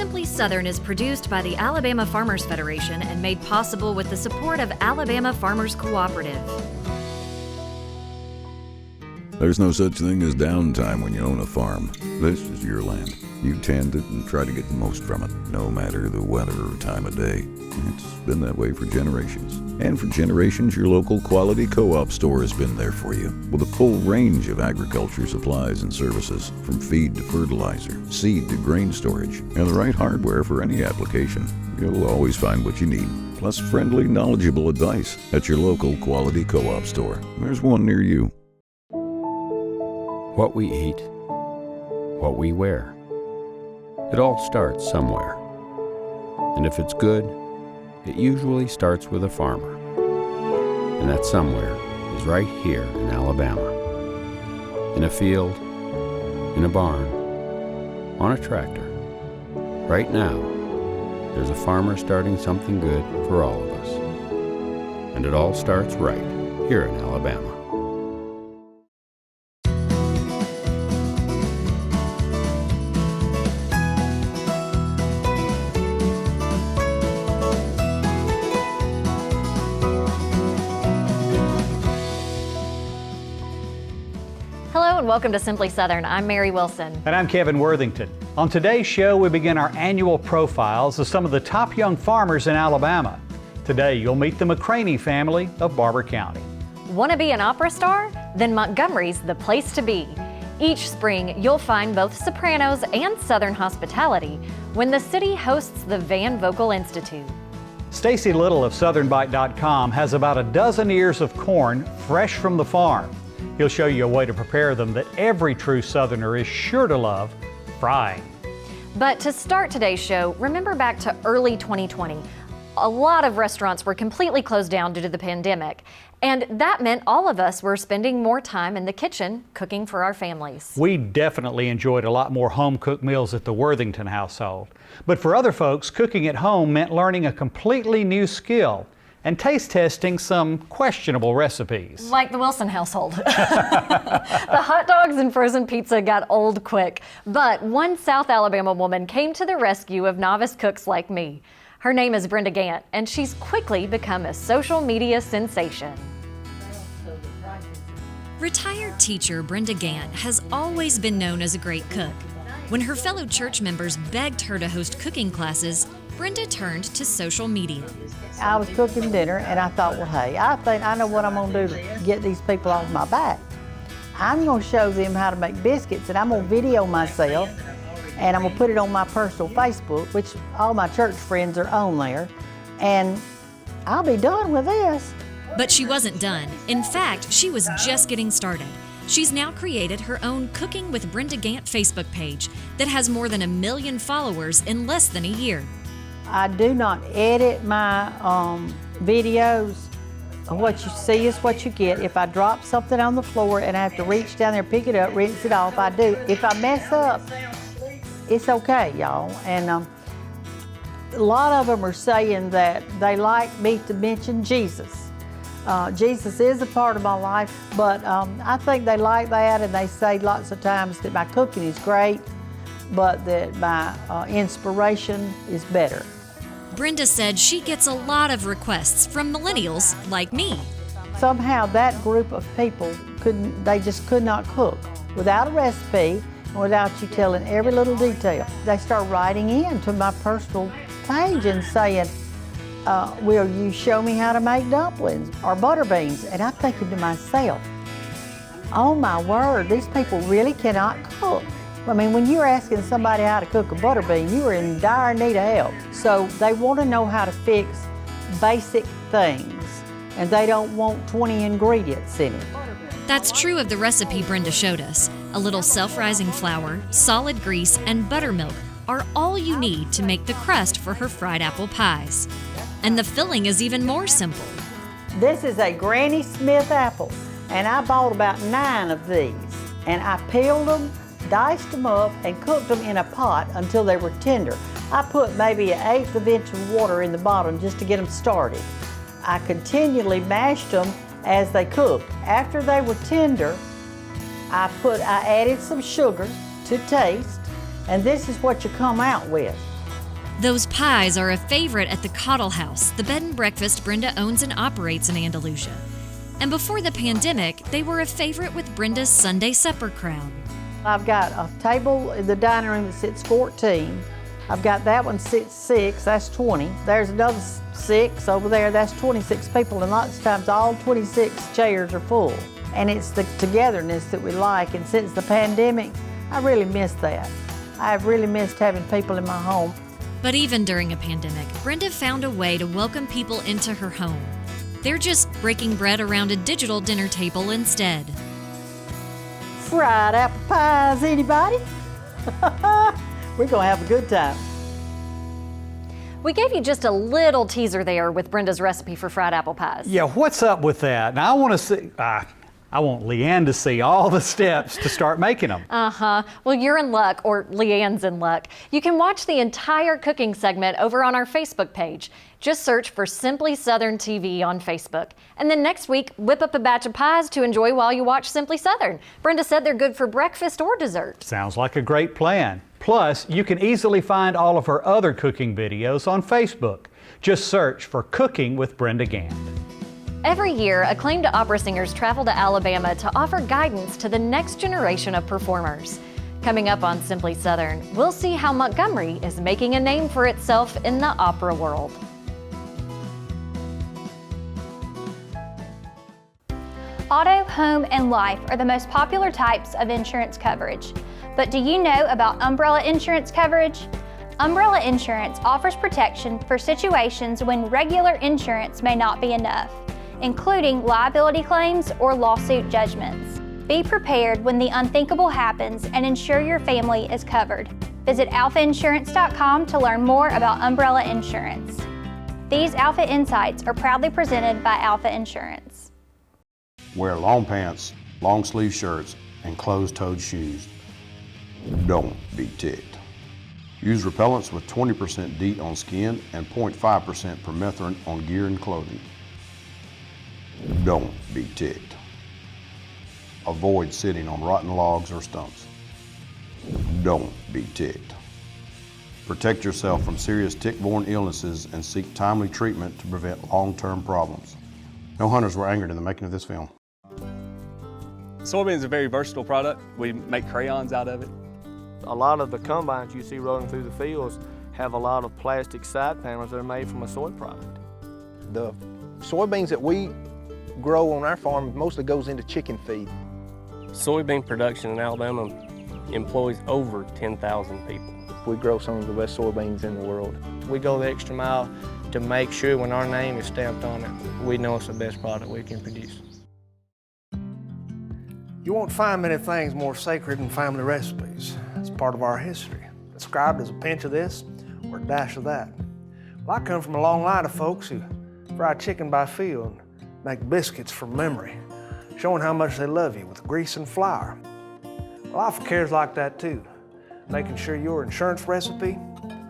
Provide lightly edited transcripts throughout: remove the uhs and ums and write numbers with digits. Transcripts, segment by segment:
Simply Southern is produced by the Alabama Farmers Federation and made possible with the support of Alabama Farmers Cooperative. There's no such thing as downtime when you own a farm. This is your land. You tend it and try to get the most from it, no matter the weather or time of day. It's been that way for generations. And for generations, your local quality co-op store has been there for you, with a full range of agriculture supplies and services, from feed to fertilizer, seed to grain storage, and the right hardware for any application. You'll always find what you need, plus friendly, knowledgeable advice at your local quality co-op store. There's one near you. What we eat, what we wear. It all starts somewhere. And if it's good, it usually starts with a farmer. And that somewhere is right here in Alabama. In a field, in a barn, on a tractor. Right now, there's a farmer starting something good for all of us. And it all starts right here in Alabama. Hello and welcome to Simply Southern. I'm Mary Wilson. And I'm Kevin Worthington. On today's show, we begin our annual profiles of some of the top young farmers in Alabama. Today, you'll meet the McCraney family of Barber County. Want to be an opera star? Then Montgomery's the place to be. Each spring, you'll find both sopranos and Southern hospitality when the city hosts the Van Vocal Institute. Stacy Little of SouthernBite.com has about a dozen ears of corn fresh from the farm. He'll show you a way to prepare them that every true Southerner is sure to love, frying. But to start today's show, remember back to early 2020. A lot of restaurants were completely closed down due to the pandemic, and that meant all of us were spending more time in the kitchen cooking for our families. We definitely enjoyed a lot more home-cooked meals at the Worthington household. But for other folks, cooking at home meant learning a completely new skill and taste testing some questionable recipes. Like the Wilson household. The hot dogs and frozen pizza got old quick, but one South Alabama woman came to the rescue of novice cooks like me. Her name is Brenda Gantt, and she's quickly become a social media sensation. Retired teacher Brenda Gantt has always been known as a great cook. When her fellow church members begged her to host cooking classes, Brenda turned to social media. I was cooking dinner and I thought, well, hey, I think I know what I'm gonna do to get these people off my back. I'm gonna show them how to make biscuits, and I'm gonna video myself and I'm gonna put it on my personal Facebook, which all my church friends are on there, and I'll be done with this. But she wasn't done. In fact, she was just getting started. She's now created her own Cooking with Brenda Gantt Facebook page that has more than 1 million followers in less than a year. I do not edit my videos. What you see is what you get. If I drop something on the floor and I have to reach down there, pick it up, rinse it off, I do. If I mess up, it's okay, y'all. And a lot of them are saying that they like me to mention Jesus. Jesus is a part of my life, but I think they like that, and they say lots of times that my cooking is great, but that my inspiration is better. Brenda said she gets a lot of requests from millennials like me. Somehow that group of people they just could not cook without a recipe and without you telling every little detail. They start writing in to my personal page and saying, will you show me how to make dumplings or butter beans? And I'm thinking to myself, oh my word, these people really cannot cook. I mean, when you're asking somebody how to cook a butter bean, you are in dire need of help. So they want to know how to fix basic things, and they don't want 20 ingredients in it. That's true of the recipe Brenda showed us. A little self-rising flour, solid grease, and buttermilk are all you need to make the crust for her fried apple pies. And the filling is even more simple. This is a Granny Smith apple, and I bought about 9 of these, and I peeled them, diced them up, and cooked them in a pot until they were tender. I put maybe 1/8 of an inch of water in the bottom just to get them started. I continually mashed them as they cooked. After they were tender, I added some sugar to taste, and this is what you come out with. Those pies are a favorite at the Cottle House, the bed and breakfast Brenda owns and operates in Andalusia. And before the pandemic, they were a favorite with Brenda's Sunday supper crowd. I've got a table in the dining room that sits 14. I've got that one sits 6, that's 20. There's another 6 over there, that's 26 people, and lots of times all 26 chairs are full. And it's the togetherness that we like, and since the pandemic, I really missed that. I've really missed having people in my home. But even during a pandemic, Brenda found a way to welcome people into her home. They're just breaking bread around a digital dinner table instead. Fried apple pies, anybody? We're gonna have a good time. We gave you just a little teaser there with Brenda's recipe for fried apple pies. Yeah, what's up with that? Now I want to see, I want Leanne to see all the steps to start making them. Well, you're in luck, or Leanne's in luck. You can watch the entire cooking segment over on our Facebook page. Just search for Simply Southern TV on Facebook. And then next week, whip up a batch of pies to enjoy while you watch Simply Southern. Brenda said they're good for breakfast or dessert. Sounds like a great plan. Plus, you can easily find all of her other cooking videos on Facebook. Just search for Cooking with Brenda Gantt. Every year, acclaimed opera singers travel to Alabama to offer guidance to the next generation of performers. Coming up on Simply Southern, we'll see how Montgomery is making a name for itself in the opera world. Auto, home, and life are the most popular types of insurance coverage. But do you know about umbrella insurance coverage? Umbrella insurance offers protection for situations when regular insurance may not be enough, including liability claims or lawsuit judgments. Be prepared when the unthinkable happens and ensure your family is covered. Visit alphainsurance.com to learn more about umbrella insurance. These Alpha Insights are proudly presented by Alpha Insurance. Wear long pants, long sleeve shirts, and closed-toed shoes. Don't be ticked. Use repellents with 20% DEET on skin and 0.5% permethrin on gear and clothing. Don't be ticked. Avoid sitting on rotten logs or stumps. Don't be ticked. Protect yourself from serious tick-borne illnesses and seek timely treatment to prevent long-term problems. No hunters were angered in the making of this film. Soybean is a very versatile product. We make crayons out of it. A lot of the combines you see rolling through the fields have a lot of plastic side panels that are made from a soy product. The soybeans that we grow on our farm mostly goes into chicken feed. Soybean production in Alabama employs over 10,000 people. We grow some of the best soybeans in the world. We go the extra mile to make sure when our name is stamped on it, we know it's the best product we can produce. You won't find many things more sacred than family recipes. It's part of our history, described as a pinch of this or a dash of that. Well, I come from a long line of folks who fry chicken by feel and make biscuits from memory, showing how much they love you with grease and flour. Well, Alpha cares like that too, making sure your insurance recipe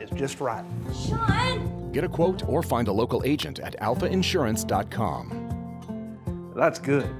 is just right. Sean! Get a quote or find a local agent at alphainsurance.com. That's good.